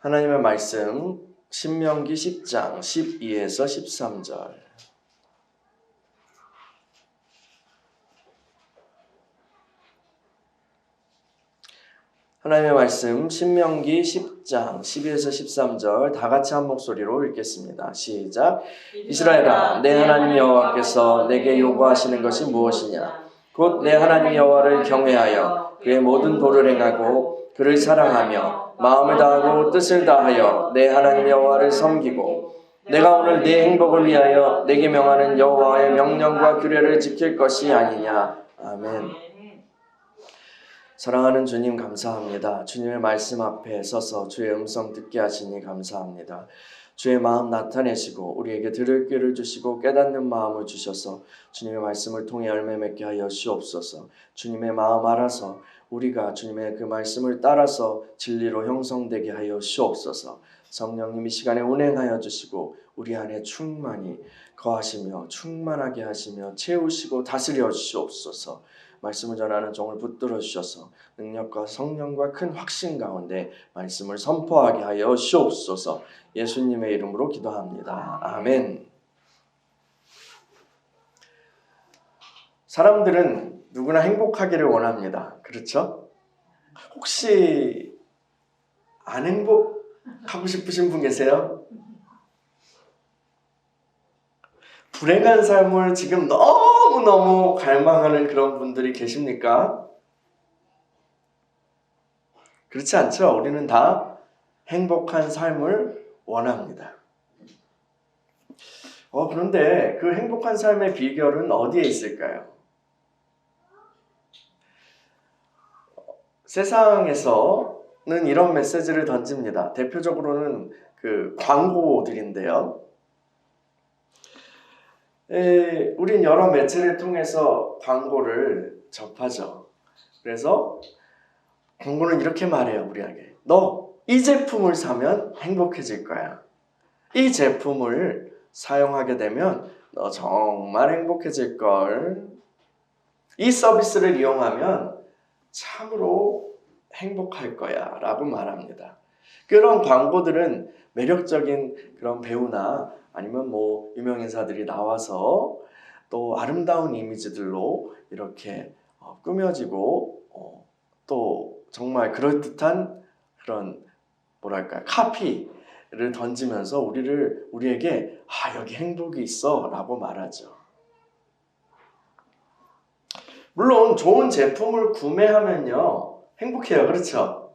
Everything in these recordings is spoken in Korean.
하나님의 말씀 신명기 10장 12에서 13절. 하나님의 말씀 신명기 10장 12에서 13절 다 같이 한 목소리로 읽겠습니다. 시작. 이스라엘아, 내 하나님 여호와께서 내게 요구하시는 것이 무엇이냐? 곧 내 하나님 여호와를 경외하여 그의 모든 도를 행하고 그를 사랑하며 마음을 다하고 뜻을 다하여 내 하나님 여호와를 섬기고 내가 오늘 네 행복을 위하여 내게 명하는 여호와의 명령과 규례를 지킬 것이 아니냐. 아멘. 사랑하는 주님 감사합니다. 주님의 말씀 앞에 서서 주의 음성 듣게 하시니 감사합니다. 주의 마음 나타내시고 우리에게 들을 귀를 주시고 깨닫는 마음을 주셔서 주님의 말씀을 통해 열매 맺게 하여 주옵소서. 주님의 마음 알아서 우리가 주님의 그 말씀을 따라서 진리로 형성되게 하여 주옵소서. 성령님 이 시간에 운행하여 주시고 우리 안에 충만히 거하시며 충만하게 하시며 채우시고 다스려 주옵소서. 말씀을 전하는 종을 붙들어 주셔서 능력과 성령과 큰 확신 가운데 말씀을 선포하게 하여 주옵소서. 예수님의 이름으로 기도합니다. 아멘. 사람들은 누구나 행복하기를 원합니다. 그렇죠? 혹시 안 행복하고 싶으신 분 계세요? 불행한 삶을 지금 너무너무 갈망하는 그런 분들이 계십니까? 그렇지 않죠? 우리는 다 행복한 삶을 원합니다. 그런데 그 행복한 삶의 비결은 어디에 있을까요? 세상에서는 이런 메시지를 던집니다. 대표적으로는 그 광고들인데요. 우린 여러 매체를 통해서 광고를 접하죠. 그래서 광고는 이렇게 말해요, 우리에게. 너 이 제품을 사면 행복해질 거야. 이 제품을 사용하게 되면 너 정말 행복해질 걸. 이 서비스를 이용하면 참으로 행복할 거야 라고 말합니다. 그런 광고들은 매력적인 그런 배우나 아니면 유명인사들이 나와서 또 아름다운 이미지들로 이렇게 꾸며지고 또 정말 그럴듯한 그런 카피를 던지면서 우리에게 여기 행복이 있어 라고 말하죠. 물론 좋은 제품을 구매하면요 행복해요. 그렇죠?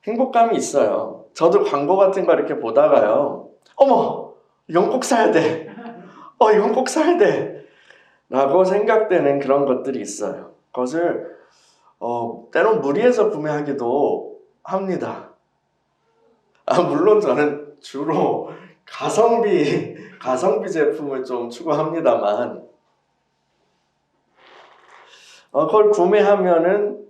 행복감이 있어요. 저도 광고 같은 거 이렇게 보다가요, 어머, 이건 꼭 사야 돼. 이건 꼭 사야 돼. 라고 생각되는 그런 것들이 있어요. 그것을 때론 무리해서 구매하기도 합니다. 물론 저는 주로 가성비 제품을 좀 추구합니다만, 그걸 구매하면은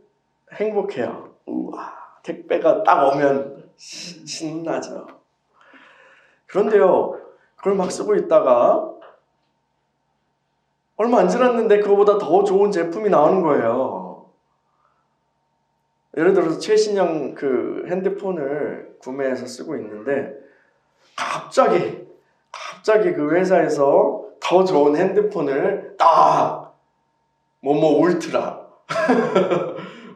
행복해요. 우와, 택배가 딱 오면 신나죠. 그런데요, 그걸 막 쓰고 있다가 얼마 안 지났는데 그거보다 더 좋은 제품이 나오는 거예요. 예를 들어서 최신형 그 핸드폰을 구매해서 쓰고 있는데 갑자기 그 회사에서 더 좋은 핸드폰을 딱 울트라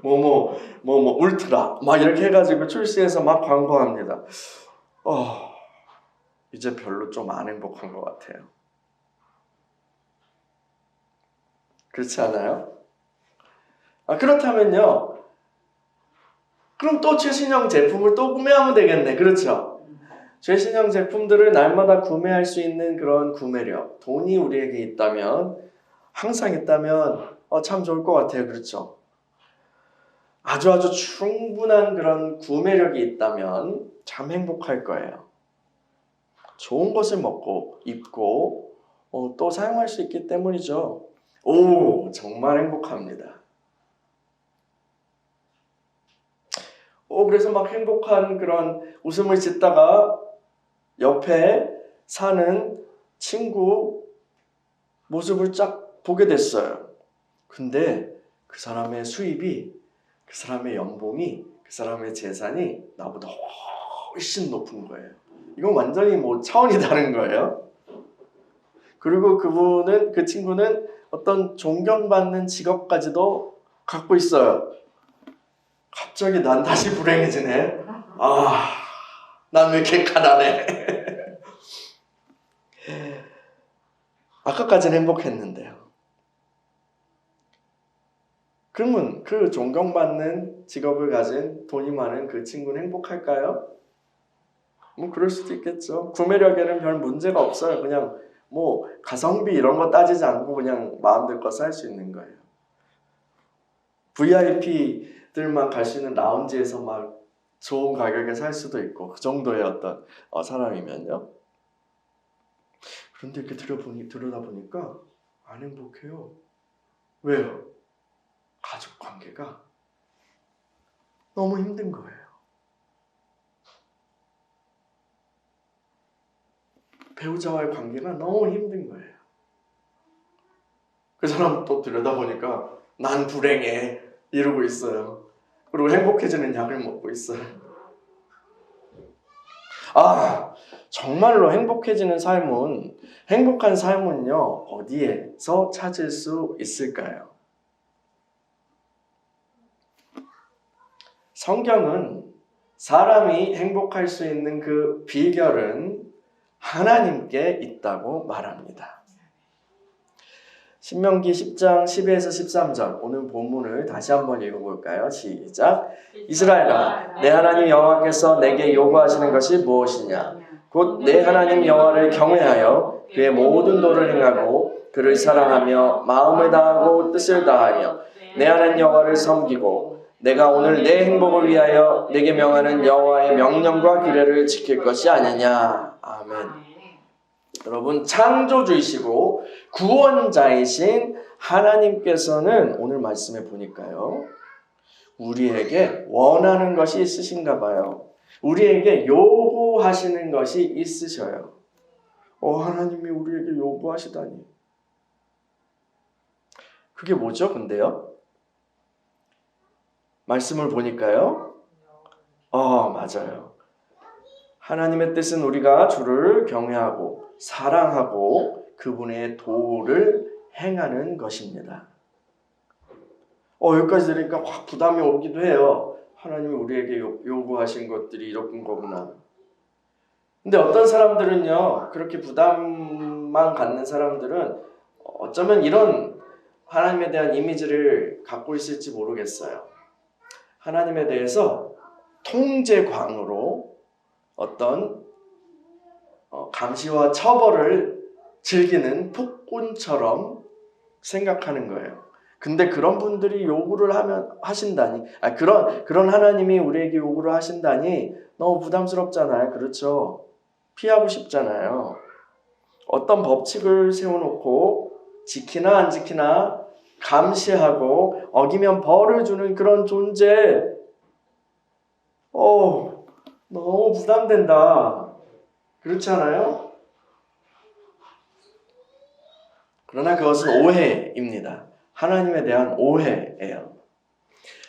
울트라 막 이렇게 해가지고 출시해서 막 광고합니다. 이제 별로 좀 안 행복한 것 같아요. 그렇지 않아요? 그렇다면요, 그럼 또 최신형 제품을 또 구매하면 되겠네. 그렇죠? 최신형 제품들을 날마다 구매할 수 있는 그런 구매력, 돈이 우리에게 있다면, 항상 있다면 참 좋을 것 같아요. 그렇죠? 아주 충분한 그런 구매력이 있다면 참 행복할 거예요. 좋은 것을 먹고 입고 또 사용할 수 있기 때문이죠. 정말 행복합니다. 그래서 막 행복한 그런 웃음을 짓다가 옆에 사는 친구 모습을 쫙 보게 됐어요. 근데 그 사람의 수입이, 그 사람의 연봉이, 그 사람의 재산이 나보다 훨씬 높은 거예요. 이건 완전히 뭐 차원이 다른 거예요. 그리고 그 친구는 어떤 존경받는 직업까지도 갖고 있어요. 갑자기 난 다시 불행해지네. 난 왜 이렇게 가난해? 아까까지는 행복했는데요. 그러면 그 존경받는 직업을 가진 돈이 많은 그 친구는 행복할까요? 뭐 그럴 수도 있겠죠. 구매력에는 별 문제가 없어요. 그냥 뭐 가성비 이런 거 따지지 않고 그냥 마음대로 살 수 있는 거예요. VIP들만 갈 수 있는 라운지에서 막 좋은 가격에 살 수도 있고 그 정도의 어떤 사람이면요. 그런데 이렇게 들여다보니까 안 행복해요. 왜요? 가족 관계가 너무 힘든 거예요. 배우자와의 관계가 너무 힘든 거예요. 그 사람 또 들여다보니까 난 불행해 이러고 있어요. 그리고 행복해지는 약을 먹고 있어요. 정말로 행복한 삶은요, 어디에서 찾을 수 있을까요? 성경은 사람이 행복할 수 있는 그 비결은 하나님께 있다고 말합니다. 신명기 10장 12에서 13절 오늘 본문을 다시 한번 읽어볼까요? 시작. 이스라엘아, 내 하나님 여호와께서 내게 요구하시는 것이 무엇이냐? 곧 내 하나님 여호와를 경외하여 그의 모든 도를 행하고 그를 사랑하며 마음을 다하고 뜻을 다하여 내 하나님 여호와를 섬기고 내가 오늘 내 행복을 위하여 내게 명하는 여호와의 명령과 규례를 지킬 것이 아니냐. 아멘. 여러분, 창조주이시고 구원자이신 하나님께서는 오늘 말씀에 보니까요, 우리에게 원하는 것이 있으신가 봐요. 우리에게 요구하시는 것이 있으셔요. 하나님이 우리에게 요구하시다니. 그게 뭐죠, 근데요? 말씀을 보니까요, 맞아요. 하나님의 뜻은 우리가 주를 경외하고 사랑하고 그분의 도를 행하는 것입니다. 여기까지 들으니까 확 부담이 오기도 해요. 하나님이 우리에게 요구하신 것들이 이런 거구나. 근데 어떤 사람들은요, 그렇게 부담만 갖는 사람들은 어쩌면 이런 하나님에 대한 이미지를 갖고 있을지 모르겠어요. 하나님에 대해서 통제광으로 어떤 감시와 처벌을 즐기는 폭군처럼 생각하는 거예요. 근데 그런 분들이 요구를 하신다니, 그런 하나님이 우리에게 요구를 하신다니 너무 부담스럽잖아요. 그렇죠? 피하고 싶잖아요. 어떤 법칙을 세워놓고 지키나 안 지키나 감시하고 어기면 벌을 주는 그런 존재, 너무 부담된다. 그렇지 않아요? 그러나 그것은 오해입니다. 하나님에 대한 오해예요.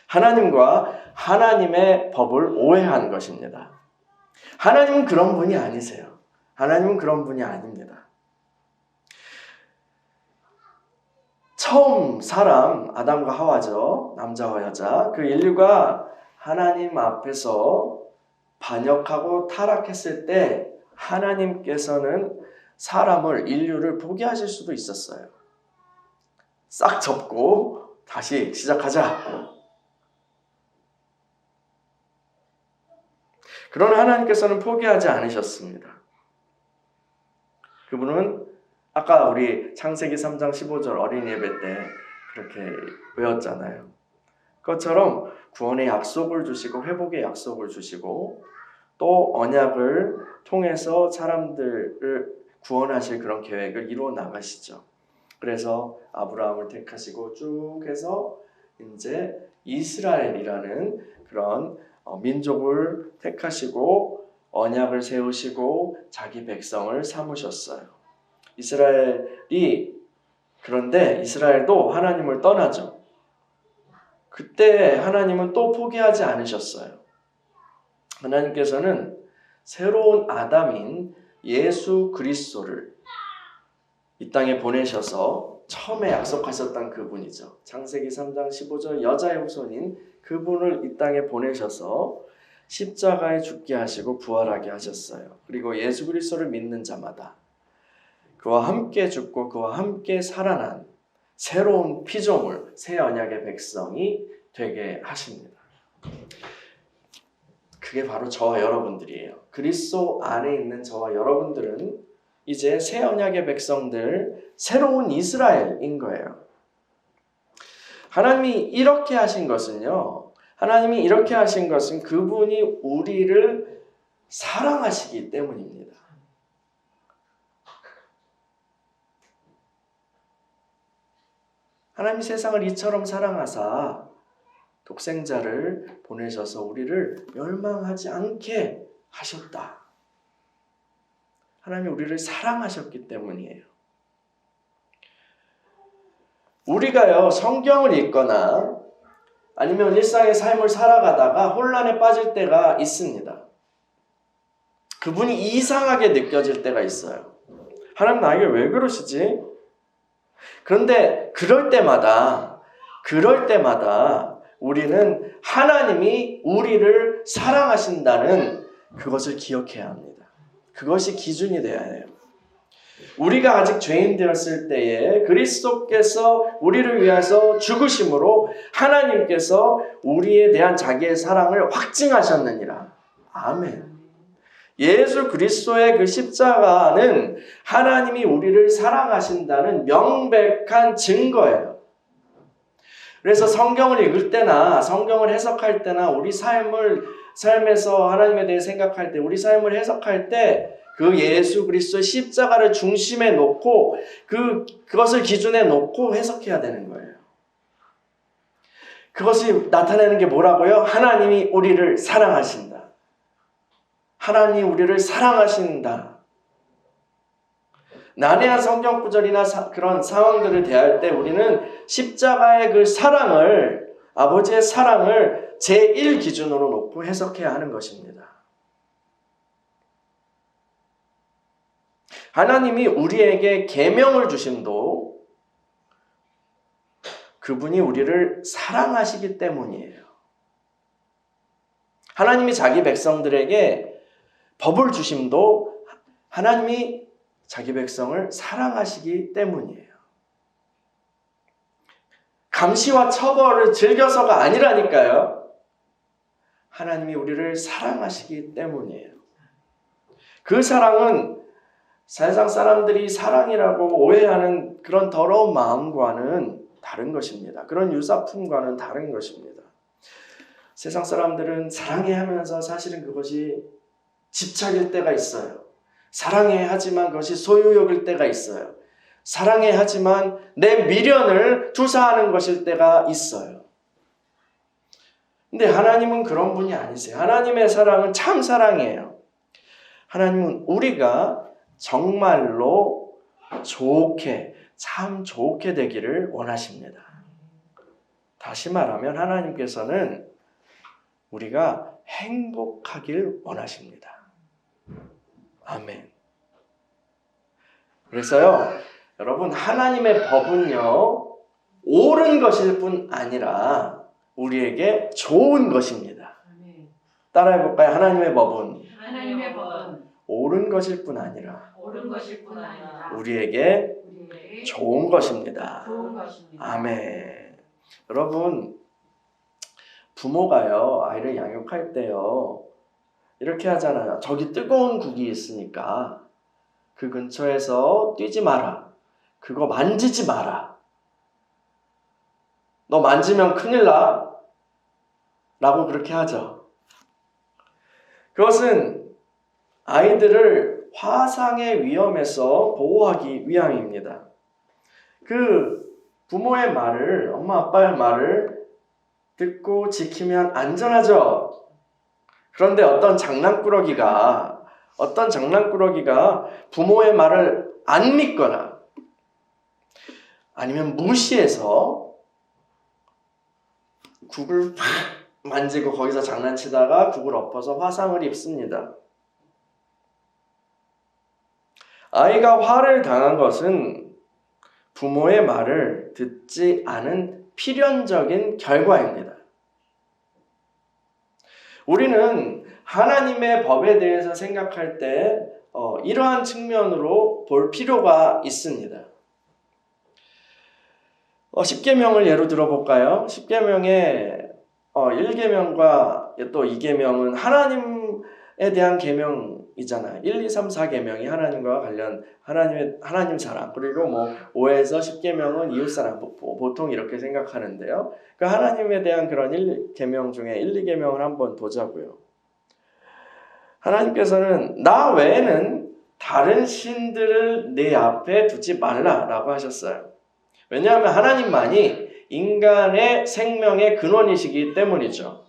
하나님과 하나님의 법을 오해한 것입니다. 하나님은 그런 분이 아니세요. 하나님은 그런 분이 아닙니다. 처음 사람, 아담과 하와죠. 남자와 여자. 그 인류가 하나님 앞에서 반역하고 타락했을 때 하나님께서는 인류를 포기하실 수도 있었어요. 싹 접고 다시 시작하자. 그러나 하나님께서는 포기하지 않으셨습니다. 그분은 아까 우리 창세기 3장 15절 어린이 예배 때 그렇게 외웠잖아요. 그것처럼 구원의 약속을 주시고 회복의 약속을 주시고 또 언약을 통해서 사람들을 구원하실 그런 계획을 이루어 나가시죠. 그래서 아브라함을 택하시고 쭉 해서 이제 이스라엘이라는 그런 민족을 택하시고 언약을 세우시고 자기 백성을 삼으셨어요. 그런데 이스라엘도 하나님을 떠나죠. 그때 하나님은 또 포기하지 않으셨어요. 하나님께서는 새로운 아담인 예수 그리스도를 이 땅에 보내셔서 처음에 약속하셨던 그분이죠. 창세기 3장 15절 여자의 후손인 그분을 이 땅에 보내셔서 십자가에 죽게 하시고 부활하게 하셨어요. 그리고 예수 그리스도를 믿는 자마다 그와 함께 죽고 그와 함께 살아난 새로운 피조물, 새 언약의 백성이 되게 하십니다. 그게 바로 저와 여러분들이에요. 그리스도 안에 있는 저와 여러분들은 이제 새 언약의 백성들, 새로운 이스라엘인 거예요. 하나님이 이렇게 하신 것은요. 하나님이 이렇게 하신 것은 그분이 우리를 사랑하시기 때문입니다. 하나님이 세상을 이처럼 사랑하사 독생자를 보내셔서 우리를 멸망하지 않게 하셨다. 하나님이 우리를 사랑하셨기 때문이에요. 우리가요, 성경을 읽거나 아니면 일상의 삶을 살아가다가 혼란에 빠질 때가 있습니다. 그분이 이상하게 느껴질 때가 있어요. 하나님 나에게 왜 그러시지? 그런데 그럴 때마다 우리는 하나님이 우리를 사랑하신다는 그것을 기억해야 합니다. 그것이 기준이 되어야 해요. 우리가 아직 죄인 되었을 때에 그리스도께서 우리를 위해서 죽으심으로 하나님께서 우리에 대한 자기의 사랑을 확증하셨느니라. 아멘. 예수 그리스도의 그 십자가는 하나님이 우리를 사랑하신다는 명백한 증거예요. 그래서 성경을 읽을 때나 성경을 해석할 때나 우리 삶에서 하나님에 대해 생각할 때, 우리 삶을 해석할 때 그 예수 그리스도의 십자가를 중심에 놓고 그것을 기준에 놓고 해석해야 되는 거예요. 그것이 나타내는 게 뭐라고요? 하나님이 우리를 사랑하신다. 하나님이 우리를 사랑하신다. 난해한 성경 구절이나 그런 상황들을 대할 때 우리는 십자가의 그 사랑을, 아버지의 사랑을 제1 기준으로 놓고 해석해야 하는 것입니다. 하나님이 우리에게 계명을 주심도 그분이 우리를 사랑하시기 때문이에요. 하나님이 자기 백성들에게 법을 주심도 하나님이 자기 백성을 사랑하시기 때문이에요. 감시와 처벌을 즐겨서가 아니라니까요. 하나님이 우리를 사랑하시기 때문이에요. 그 사랑은 세상 사람들이 사랑이라고 오해하는 그런 더러운 마음과는 다른 것입니다. 그런 유사품과는 다른 것입니다. 세상 사람들은 사랑해 하면서 사실은 그것이 집착일 때가 있어요. 사랑해 하지만 그것이 소유욕일 때가 있어요. 사랑해 하지만 내 미련을 투사하는 것일 때가 있어요. 근데 하나님은 그런 분이 아니세요. 하나님의 사랑은 참 사랑이에요. 하나님은 우리가 정말로 참 좋게 되기를 원하십니다. 다시 말하면 하나님께서는 우리가 행복하길 원하십니다. 아멘. 그래서요, 여러분, 하나님의 법은요, 옳은 것일 뿐 아니라 우리에게 좋은 것입니다. 따라해볼까요? 하나님의 법은 옳은 것일 뿐 아니라 우리에게 좋은 것입니다. 아멘. 여러분, 부모가요, 아이를 양육할 때요, 이렇게 하잖아요. 저기 뜨거운 국이 있으니까 그 근처에서 뛰지 마라. 그거 만지지 마라. 너 만지면 큰일 나. 라고 그렇게 하죠. 그것은 아이들을 화상의 위험에서 보호하기 위함입니다. 그 부모의 말을, 엄마 아빠의 말을 듣고 지키면 안전하죠. 그런데 어떤 장난꾸러기가 부모의 말을 안 믿거나 아니면 무시해서 국을 팍 만지고 거기서 장난치다가 국을 엎어서 화상을 입습니다. 아이가 화를 당한 것은 부모의 말을 듣지 않은 필연적인 결과입니다. 우리는 하나님의 법에 대해서 생각할 때 이러한 측면으로 볼 필요가 있습니다. 십계명을 예로 들어볼까요? 십계명의 1계명과 또 2계명은 하나님에 대한 계명이잖아요. 1, 2, 3, 4계명이 하나님과 관련 하나님 사랑, 그리고 5에서 10계명은 이웃 사랑, 보통 이렇게 생각하는데요. 그 하나님에 대한 그런 1계명 중에 1, 2계명을 한번 보자고요. 하나님께서는 나 외에는 다른 신들을 내 앞에 두지 말라라고 하셨어요. 왜냐하면 하나님만이 인간의 생명의 근원이시기 때문이죠.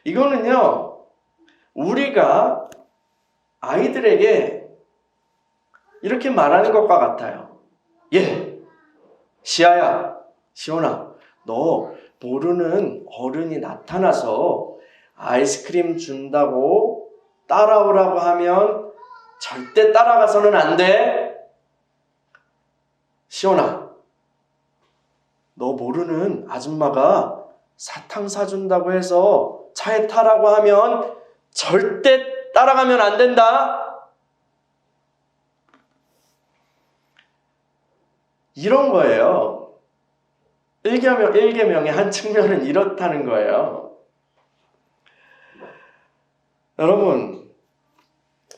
이거는요, 우리가 아이들에게 이렇게 말하는 것과 같아요. 시아야, 시온아, 너 모르는 어른이 나타나서 아이스크림 준다고 따라오라고 하면 절대 따라가서는 안 돼. 시온아, 너 모르는 아줌마가 사탕 사준다고 해서 차에 타라고 하면 절대 따라가면 안 된다. 이런 거예요. 1계명의 한 측면은 이렇다는 거예요. 여러분,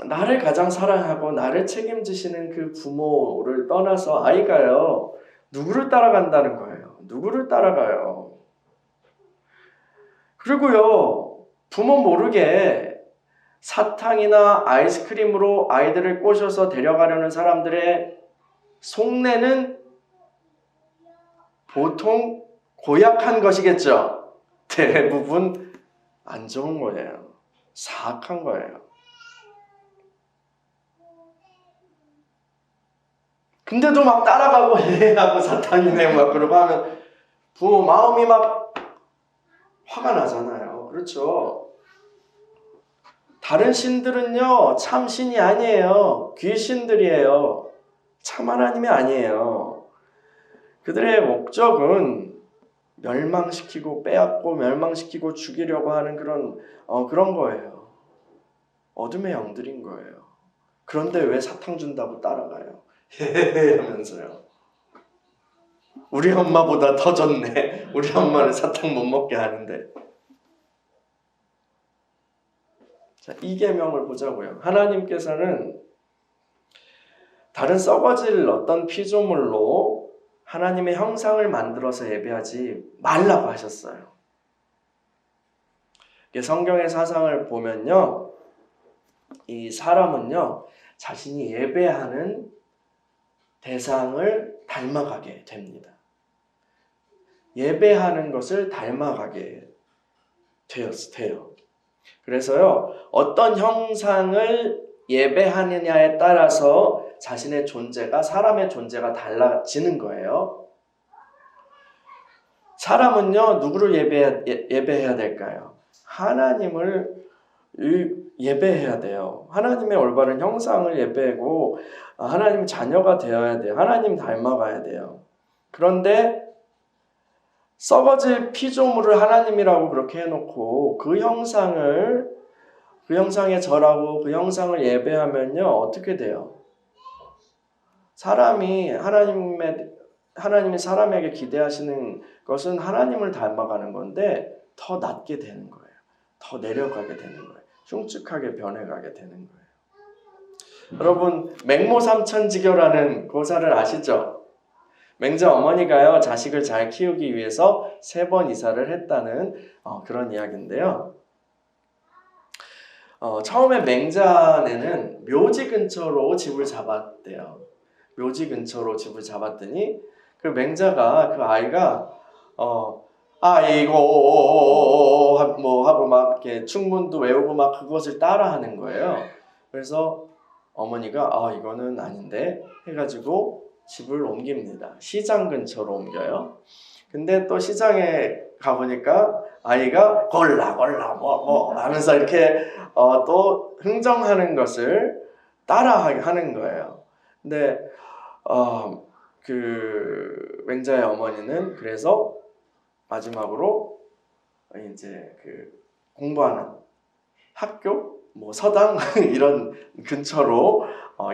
나를 가장 사랑하고 나를 책임지시는 그 부모를 떠나서 아이가요, 누구를 따라간다는 거예요? 누구를 따라가요? 그리고요, 부모 모르게 사탕이나 아이스크림으로 아이들을 꼬셔서 데려가려는 사람들의 속내는 보통 고약한 것이겠죠. 대부분 안 좋은 거예요. 사악한 거예요. 근데도 막 따라가고 하고 사탕이네 막 그러고 하면 부모 마음이 막 화가 나잖아요. 그렇죠? 다른 신들은요, 참 신이 아니에요. 귀신들이에요. 참 하나님이 아니에요. 그들의 목적은 멸망시키고 빼앗고 멸망시키고 죽이려고 하는 그런 거예요. 어둠의 영들인 거예요. 그런데 왜 사탕 준다고 따라가요? 하면서요. 우리 엄마보다 더 좋네. 우리 엄마는 사탕 못 먹게 하는데. 자, 2계명을 보자고요. 하나님께서는 다른 썩어질 어떤 피조물로 하나님의 형상을 만들어서 예배하지 말라고 하셨어요. 성경의 사상을 보면요, 이 사람은요, 자신이 예배하는 대상을 닮아가게 됩니다. 예배하는 것을 닮아가게 돼요. 그래서요, 어떤 형상을 예배하느냐에 따라서 자신의 존재가, 사람의 존재가 달라지는 거예요. 사람은요, 누구를 예배해야 될까요? 하나님을 예배해야 돼요. 하나님의 올바른 형상을 예배하고 하나님 자녀가 되어야 돼요. 하나님 닮아가야 돼요. 그런데 썩어질 피조물을 하나님이라고 그렇게 해놓고 그 형상에 절하고 그 형상을 예배하면요, 어떻게 돼요? 하나님이 사람에게 기대하시는 것은 하나님을 닮아가는 건데 더 낮게 되는 거예요. 더 내려가게 되는 거예요. 흉측하게 변해가게 되는 거예요. 여러분, 맹모삼천지교라는 고사를 아시죠? 맹자 어머니가요, 자식을 잘 키우기 위해서 3번 이사를 했다는 그런 이야기인데요. 처음에 맹자네는 묘지 근처로 집을 잡았대요. 묘지 근처로 집을 잡았더니 그 맹자가, 그 아이가 아이고 하고 막 이렇게 충문도 외우고 막 그것을 따라하는 거예요. 그래서 어머니가 이거는 아닌데 해가지고 집을 옮깁니다. 시장 근처로 옮겨요. 근데 또 시장에 가보니까 아이가 골라 뭐 하면서 이렇게 또 흥정하는 것을 따라하게 하는 거예요. 근데 그 맹자의 어머니는 그래서 마지막으로 이제 그 공부하는 학교, 뭐 서당 이런 근처로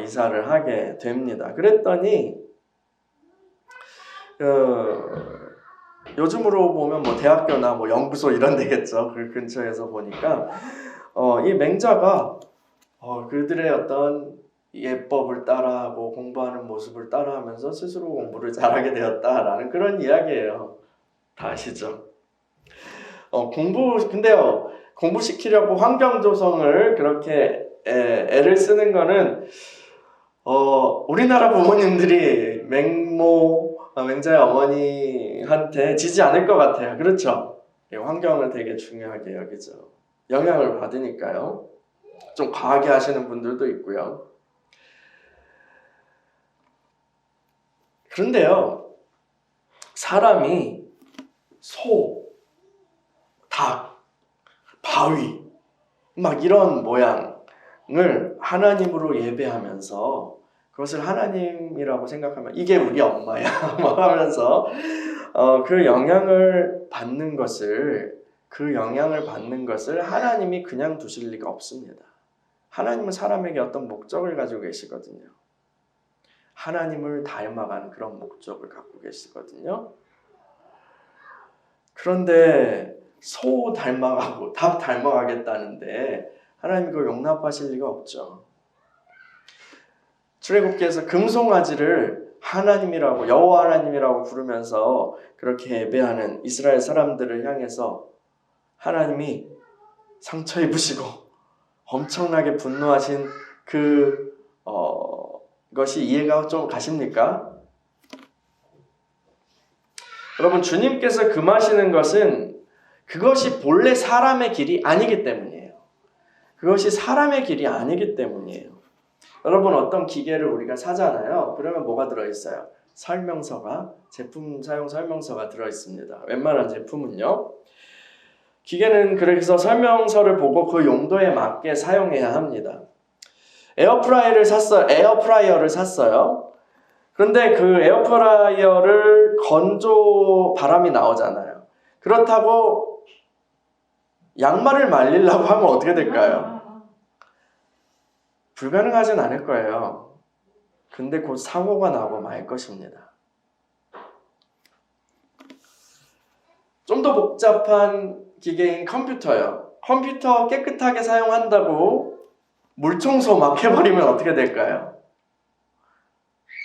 이사를 하게 됩니다. 그랬더니 요즘으로 보면 뭐 대학교나 뭐 연구소 이런 데겠죠. 그 근처에서 보니까 이 맹자가 그들의 어떤 예법을 따라하고 공부하는 모습을 따라하면서 스스로 공부를 잘하게 되었다라는 그런 이야기예요. 다 아시죠? 근데요, 공부시키려고 환경 조성을 그렇게 애를 쓰는 거는 우리나라 부모님들이 맹자의 어머니한테 지지 않을 것 같아요. 그렇죠? 환경을 되게 중요하게 여기죠. 영향을 받으니까요. 좀 과하게 하시는 분들도 있고요. 그런데요, 사람이 소, 닭, 바위 막 이런 모양을 하나님으로 예배하면서 그것을 하나님이라고 생각하면 이게 우리 엄마야 막 하면서 그 영향을 받는 것을 하나님이 그냥 두실 리가 없습니다. 하나님은 사람에게 어떤 목적을 가지고 계시거든요. 하나님을 닮아가는 그런 목적을 갖고 계시거든요. 그런데 소 닮아가고 닭 닮아가겠다는데 하나님이 그걸 용납하실 리가 없죠. 출애굽기에서 금송아지를 하나님이라고, 여호와 하나님이라고 부르면서 그렇게 예배하는 이스라엘 사람들을 향해서 하나님이 상처 입으시고 엄청나게 분노하신 것이 이해가 좀 가십니까? 여러분, 주님께서 금하시는 것은 그것이 본래 사람의 길이 아니기 때문이에요. 그것이 사람의 길이 아니기 때문이에요. 여러분, 어떤 기계를 우리가 사잖아요. 그러면 뭐가 들어있어요? 제품 사용 설명서가 들어있습니다. 웬만한 제품은요. 기계는 그래서 설명서를 보고 그 용도에 맞게 사용해야 합니다. 에어프라이어를 샀어요. 그런데 그 에어프라이어를 건조 바람이 나오잖아요. 그렇다고 양말을 말리려고 하면 어떻게 될까요? 불가능하진 않을 거예요. 근데 곧 사고가 나고 말 것입니다. 좀 더 복잡한 기계인 컴퓨터요. 컴퓨터 깨끗하게 사용한다고 물청소 막 해버리면 어떻게 될까요?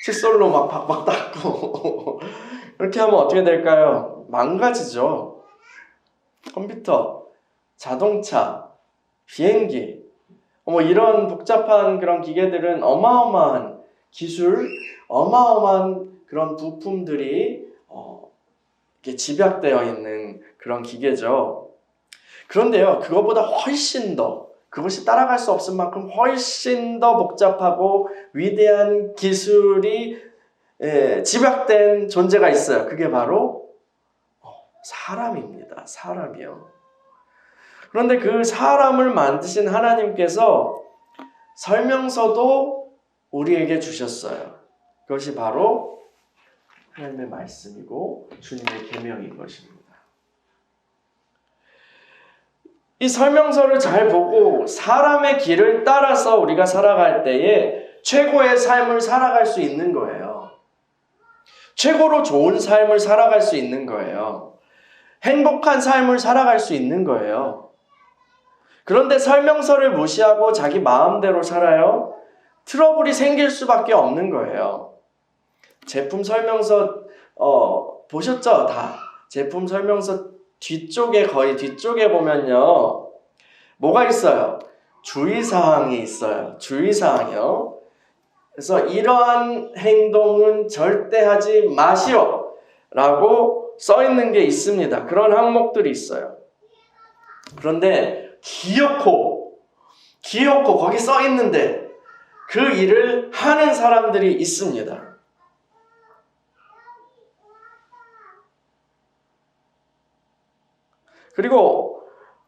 칫솔로 막 박박 닦고 이렇게 하면 어떻게 될까요? 망가지죠. 컴퓨터, 자동차, 비행기 뭐 이런 복잡한 그런 기계들은 어마어마한 기술, 어마어마한 그런 부품들이 이렇게 집약되어 있는 그런 기계죠. 그런데요, 그것보다 훨씬 더, 그것이 따라갈 수 없을 만큼 훨씬 더 복잡하고 위대한 기술이 집약된 존재가 있어요. 그게 바로 사람입니다. 사람이요. 그런데 그 사람을 만드신 하나님께서 설명서도 우리에게 주셨어요. 그것이 바로 하나님의 말씀이고 주님의 계명인 것입니다. 이 설명서를 잘 보고 사람의 길을 따라서 우리가 살아갈 때에 최고의 삶을 살아갈 수 있는 거예요. 최고로 좋은 삶을 살아갈 수 있는 거예요. 행복한 삶을 살아갈 수 있는 거예요. 그런데 설명서를 무시하고 자기 마음대로 살아요. 트러블이 생길 수밖에 없는 거예요. 제품 설명서 보셨죠? 다. 제품 설명서 거의 뒤쪽에 보면요. 뭐가 있어요? 주의사항이 있어요. 주의사항이요. 그래서 이러한 행동은 절대 하지 마시오 라고 써 있는 게 있습니다. 그런 항목들이 있어요. 그런데 기어코 거기 써 있는데 그 일을 하는 사람들이 있습니다. 그리고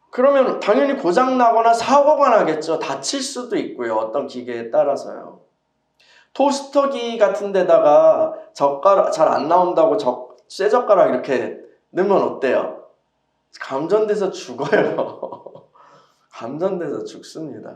그러면 당연히 고장나거나 사고가 나겠죠. 다칠 수도 있고요. 어떤 기계에 따라서요. 토스터기 같은 데다가 젓가락 잘 안 나온다고 쇠젓가락 이렇게 넣으면 어때요? 감전돼서 죽어요. 감전돼서 죽습니다.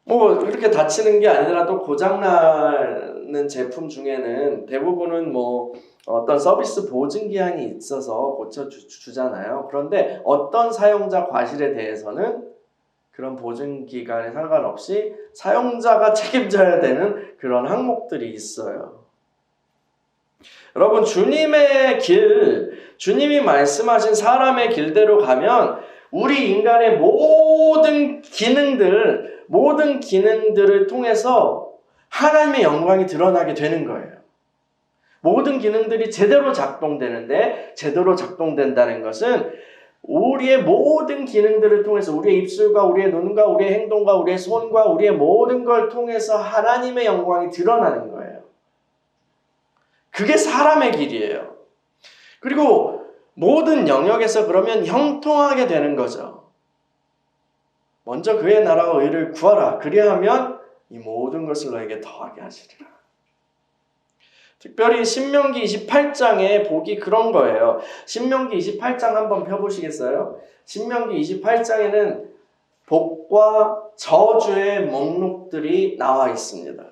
뭐 이렇게 다치는 게 아니라도 고장나는 제품 중에는 대부분은 뭐 어떤 서비스 보증 기한이 있어서 고쳐주잖아요. 그런데 어떤 사용자 과실에 대해서는 그런 보증 기간에 상관없이 사용자가 책임져야 되는 그런 항목들이 있어요. 여러분, 주님의 길, 주님이 말씀하신 사람의 길대로 가면 우리 인간의 모든 기능들을 통해서 하나님의 영광이 드러나게 되는 거예요. 모든 기능들이 제대로 작동되는데, 제대로 작동된다는 것은 우리의 모든 기능들을 통해서 우리의 입술과 우리의 눈과 우리의 행동과 우리의 손과 우리의 모든 걸 통해서 하나님의 영광이 드러나는 거예요. 그게 사람의 길이에요. 그리고 모든 영역에서 그러면 형통하게 되는 거죠. 먼저 그의 나라와 의를 구하라. 그리하면 이 모든 것을 너에게 더하게 하시리라. 특별히 신명기 28장의 복이 그런 거예요. 신명기 28장 한번 펴보시겠어요? 신명기 28장에는 복과 저주의 목록들이 나와 있습니다.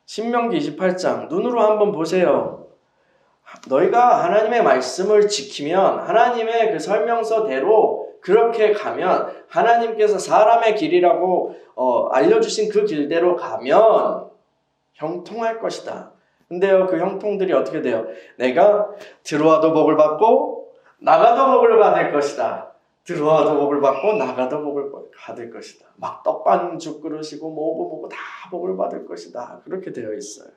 신명기 28장 눈으로 한번 보세요. 너희가 하나님의 말씀을 지키면, 하나님의 그 설명서대로 그렇게 가면, 하나님께서 사람의 길이라고 알려주신 그 길대로 가면 형통할 것이다. 근데요, 그 형통들이 어떻게 돼요? 내가 들어와도 복을 받고 나가도 복을 받을 것이다. 들어와도 복을 받고 나가도 복을 받을 것이다. 막 떡반죽 그릇이고 뭐고 다 복을 받을 것이다. 그렇게 되어 있어요.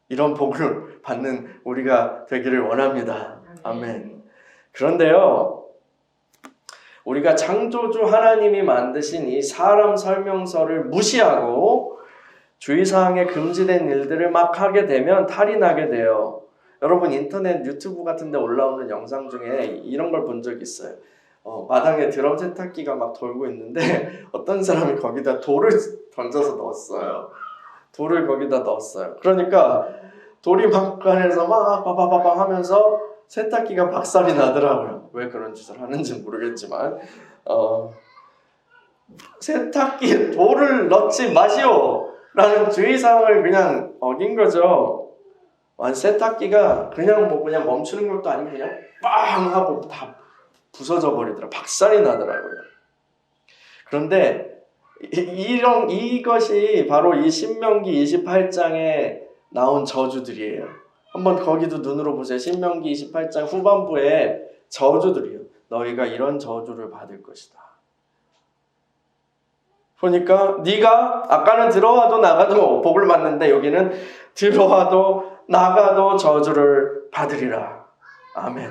이런 복을 받는 우리가 되기를 원합니다. 아멘. 그런데요, 우리가 창조주 하나님이 만드신 이 사람 설명서를 무시하고 주의사항에 금지된 일들을 막 하게 되면 탈이 나게 돼요. 여러분, 인터넷 유튜브 같은 데 올라오는 영상 중에 이런 걸 본 적이 있어요. 마당에 드럼 세탁기가 막 돌고 있는데 어떤 사람이 거기다 돌을 던져서 넣었어요. 돌을 거기다 넣었어요. 그러니까 돌이 막간에서 막 빠바바바 하면서 세탁기가 박살이 나더라고요. 왜 그런 짓을 하는지 모르겠지만 세탁기에 돌을 넣지 마시오 라는 주의사항을 그냥 어긴 거죠. 세탁기가 그냥 멈추는 것도 아니고 그냥 빵 하고 다 부서져 버리더라. 박살이 나더라고요. 그런데 이것이 바로 이 신명기 28장에 나온 저주들이에요. 한번 거기도 눈으로 보세요. 신명기 28장 후반부에 저주들이에요. 너희가 이런 저주를 받을 것이다. 보니까 네가 아까는 들어와도 나가도 복을 받는데 여기는 들어와도 나가도 저주를 받으리라. 아멘.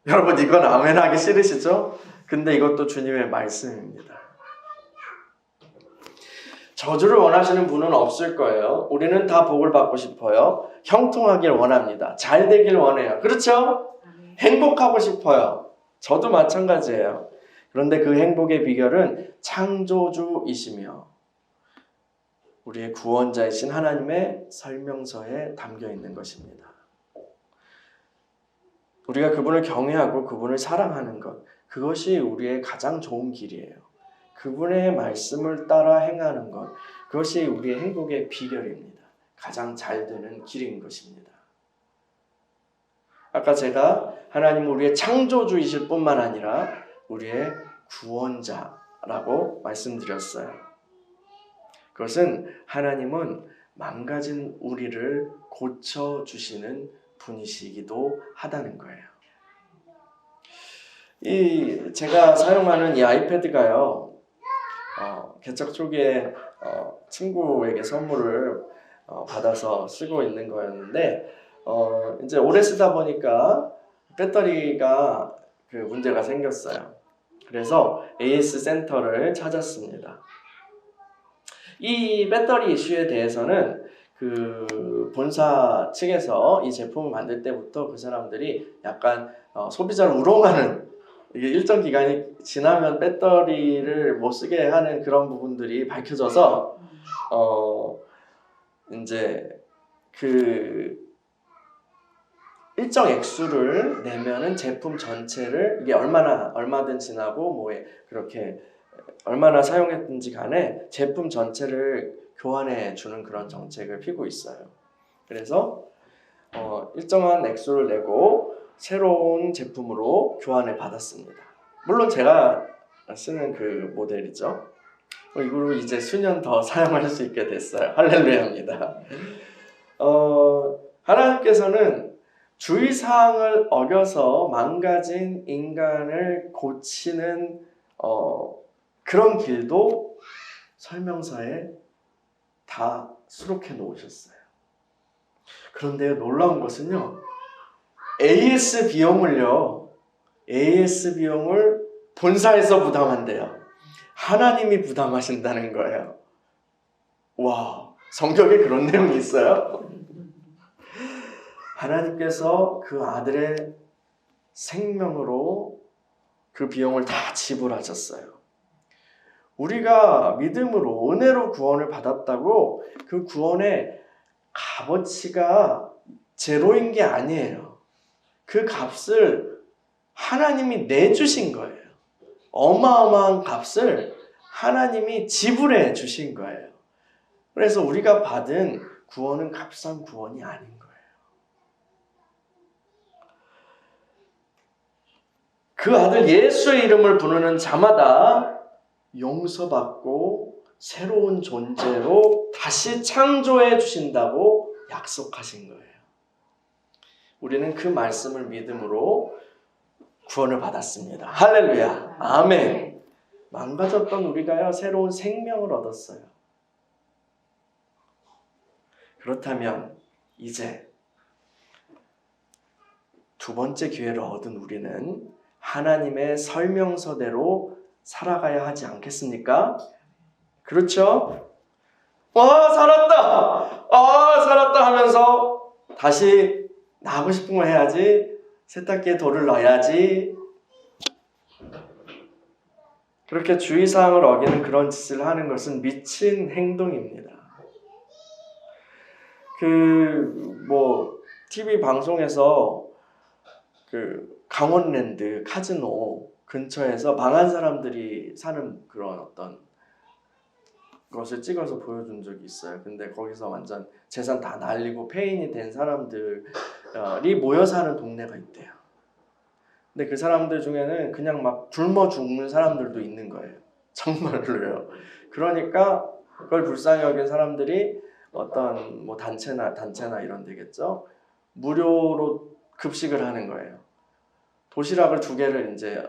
여러분, 이건 아멘 하기 싫으시죠? 근데 이것도 주님의 말씀입니다. 저주를 원하시는 분은 없을 거예요. 우리는 다 복을 받고 싶어요. 형통하길 원합니다. 잘 되길 원해요. 그렇죠? 행복하고 싶어요. 저도 마찬가지예요. 그런데 그 행복의 비결은 창조주이시며 우리의 구원자이신 하나님의 설명서에 담겨 있는 것입니다. 우리가 그분을 경외하고 그분을 사랑하는 것, 그것이 우리의 가장 좋은 길이에요. 그분의 말씀을 따라 행하는 것, 그것이 우리의 행복의 비결입니다. 가장 잘 되는 길인 것입니다. 아까 제가 하나님은 우리의 창조주이실 뿐만 아니라 우리의 구원자라고 말씀드렸어요. 그것은 하나님은 망가진 우리를 고쳐주시는 분이시기도 하다는 거예요. 제가 사용하는 이 아이패드가요, 개척 초기에 친구에게 선물을 받아서 쓰고 있는 거였는데 이제 오래 쓰다 보니까 배터리가 그 문제가 생겼어요. 그래서 AS 센터를 찾았습니다. 이 배터리 이슈에 대해서는 그 본사 측에서 이 제품을 만들 때부터 그 사람들이 약간 소비자를 우롱하는, 이게 일정 기간이 지나면 배터리를 못 쓰게 하는 그런 부분들이 밝혀져서 이제 그 일정 액수를 내면은 제품 전체를, 이게 얼마든 지나고 뭐 그렇게 얼마나 사용했든지 간에 제품 전체를 교환해 주는 그런 정책을 피고 있어요. 그래서 일정한 액수를 내고 새로운 제품으로 교환을 받았습니다. 물론 제가 쓰는 그 모델이죠. 이걸로 이제 수년 더 사용할 수 있게 됐어요. 할렐루야입니다. 하나님께서는 주의사항을 어겨서 망가진 인간을 고치는 그런 길도 설명서에 다 수록해 놓으셨어요. 그런데 놀라운 것은요, AS 비용을 본사에서 부담한대요. 하나님이 부담하신다는 거예요. 와, 성경에 그런 내용이 있어요? 하나님께서 그 아들의 생명으로 그 비용을 다 지불하셨어요. 우리가 믿음으로 은혜로 구원을 받았다고 그 구원의 값어치가 제로인 게 아니에요. 그 값을 하나님이 내주신 거예요. 어마어마한 값을 하나님이 지불해 주신 거예요. 그래서 우리가 받은 구원은 값싼 구원이 아닌 거예요. 그 아들 예수의 이름을 부르는 자마다 용서받고 새로운 존재로 다시 창조해 주신다고 약속하신 거예요. 우리는 그 말씀을 믿음으로 구원을 받았습니다. 할렐루야. 아멘. 망가졌던 우리가요, 새로운 생명을 얻었어요. 그렇다면 이제 두 번째 기회를 얻은 우리는 하나님의 설명서대로 살아가야 하지 않겠습니까? 그렇죠? 살았다 하면서 다시 나가고 싶은 거 해야지, 세탁기에 돌을 넣어야지, 그렇게 주의사항을 어기는 그런 짓을 하는 것은 미친 행동입니다. TV 방송에서 강원랜드 카지노 근처에서 망한 사람들이 사는 그런 어떤 것을 찍어서 보여준 적이 있어요. 근데 거기서 완전 재산 다 날리고 폐인이 된 사람들이 모여 사는 동네가 있대요. 근데 그 사람들 중에는 그냥 막 굶어 죽는 사람들도 있는 거예요. 정말로요. 그러니까 그걸 불쌍히 여긴 사람들이 어떤 뭐 단체나 이런 데겠죠. 무료로 급식을 하는 거예요. 도시락을 2개를 이제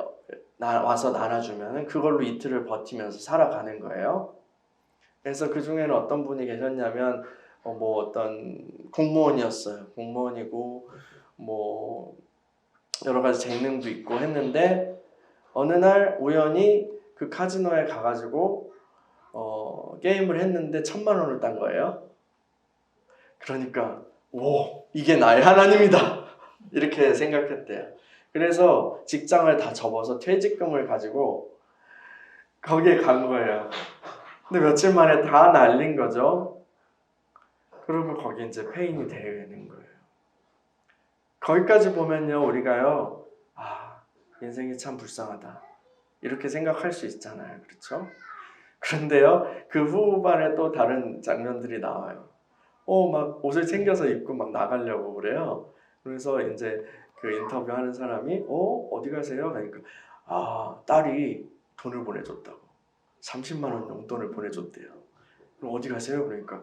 와서 나눠주면 그걸로 이틀을 버티면서 살아가는 거예요. 그래서 그 중에는 어떤 분이 계셨냐면 어떤 공무원이었어요. 공무원이고 뭐 여러 가지 재능도 있고 했는데 어느 날 우연히 그 카지노에 가가지고 게임을 했는데 1,000만 원을 딴 거예요. 그러니까 이게 나의 하나님이다 이렇게 생각했대요. 그래서 직장을 다 접어서 퇴직금을 가지고 거기에 간 거예요. 근데 며칠 만에 다 날린 거죠. 그러고 거기 이제 폐인이 되는 거예요. 거기까지 보면요, 우리가요, 인생이 참 불쌍하다 이렇게 생각할 수 있잖아요. 그렇죠? 그런데요, 그 후반에 또 다른 장면들이 나와요. 막 옷을 챙겨서 입고 막 나가려고 그래요. 그래서 이제 그 인터뷰하는 사람이 어디 가세요? 그러니까 딸이 돈을 보내줬다고. 30만 원 용돈을 보내줬대요. 그럼 어디 가세요? 그러니까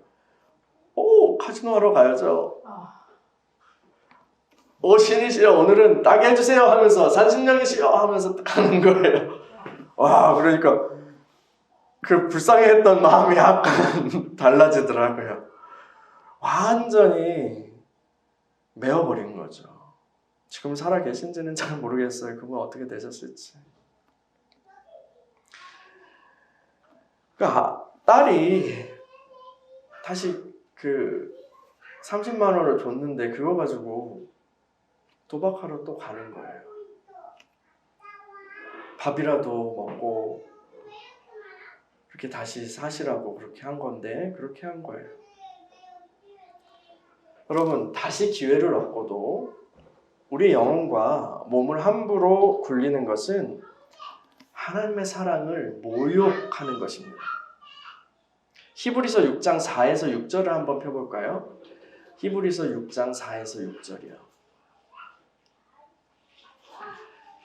카지노 하러 가야죠. 신이시여 오늘은 따게 해주세요 하면서, 산신령이시여 하면서 가는 거예요. 그러니까 그 불쌍해했던 마음이 약간 달라지더라고요. 완전히 메어버린 거죠. 지금 살아 계신지는 잘 모르겠어요. 그분 어떻게 되셨을지. 그러니까 딸이 다시 그 30만 원을 줬는데 그거 가지고 도박하러 또 가는 거예요. 밥이라도 먹고 그렇게 다시 사시라고 그렇게 한 건데 그렇게 한 거예요. 여러분, 다시 기회를 얻고도 우리 영혼과 몸을 함부로 굴리는 것은 하나님의 사랑을 모욕하는 것입니다. 히브리서 6장 4에서 6절을 한번 펴볼까요? 히브리서 6장 4에서 6절이요.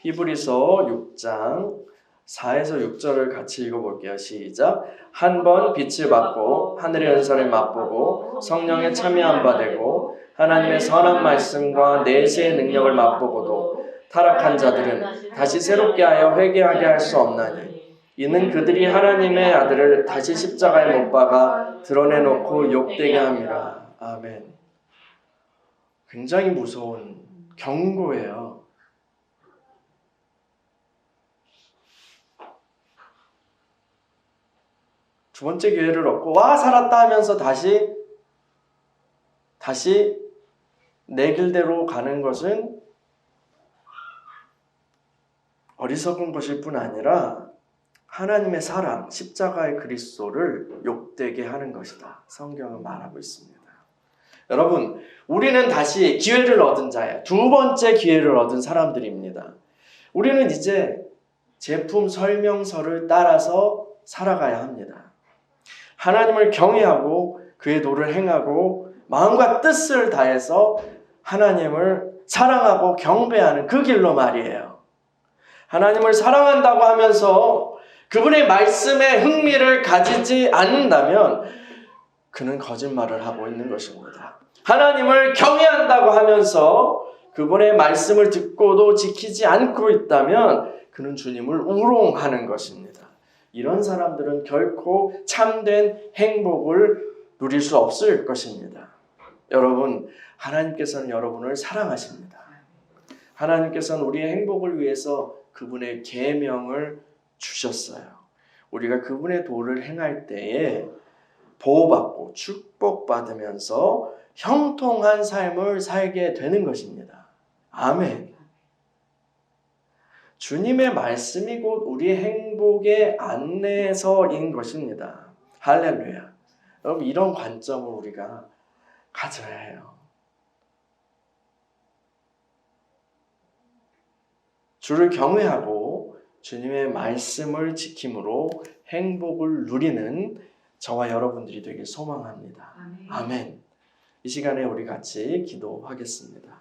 히브리서 6장 4에서 6절을 같이 읽어볼게요. 시작. 한 번 빛을 받고 하늘의 은사를 맛보고 성령에 참여한 바 되고 하나님의 선한 말씀과 내세의 능력을 맛보고도 타락한 자들은 다시 새롭게 하여 회개하게 할 수 없나니 이는 그들이 하나님의 아들을 다시 십자가에 못 박아 드러내놓고 욕되게 함이라. 아멘. 굉장히 무서운 경고예요. 두 번째 기회를 얻고 와 살았다 하면서 다시 내 길대로 가는 것은 어리석은 것일 뿐 아니라 하나님의 사랑, 십자가의 그리스도를 욕되게 하는 것이다. 성경은 말하고 있습니다. 여러분, 우리는 다시 기회를 얻은 자예요. 두 번째 기회를 얻은 사람들입니다. 우리는 이제 제품 설명서를 따라서 살아가야 합니다. 하나님을 경외하고 그의 도를 행하고 마음과 뜻을 다해서 하나님을 사랑하고 경배하는 그 길로 말이에요. 하나님을 사랑한다고 하면서 그분의 말씀에 흥미를 가지지 않는다면 그는 거짓말을 하고 있는 것입니다. 하나님을 경외한다고 하면서 그분의 말씀을 듣고도 지키지 않고 있다면 그는 주님을 우롱하는 것입니다. 이런 사람들은 결코 참된 행복을 누릴 수 없을 것입니다. 여러분, 하나님께서는 여러분을 사랑하십니다. 하나님께서는 우리의 행복을 위해서 그분의 계명을 주셨어요. 우리가 그분의 도를 행할 때에 보호받고 축복받으면서 형통한 삶을 살게 되는 것입니다. 아멘. 주님의 말씀이 곧 우리의 행복의 안내서인 것입니다. 할렐루야. 여러분, 이런 관점을 우리가 가져야 해요. 주를 경외하고 주님의 말씀을 지킴으로 행복을 누리는 저와 여러분들이 되길 소망합니다. 아멘. 이 시간에 우리 같이 기도하겠습니다.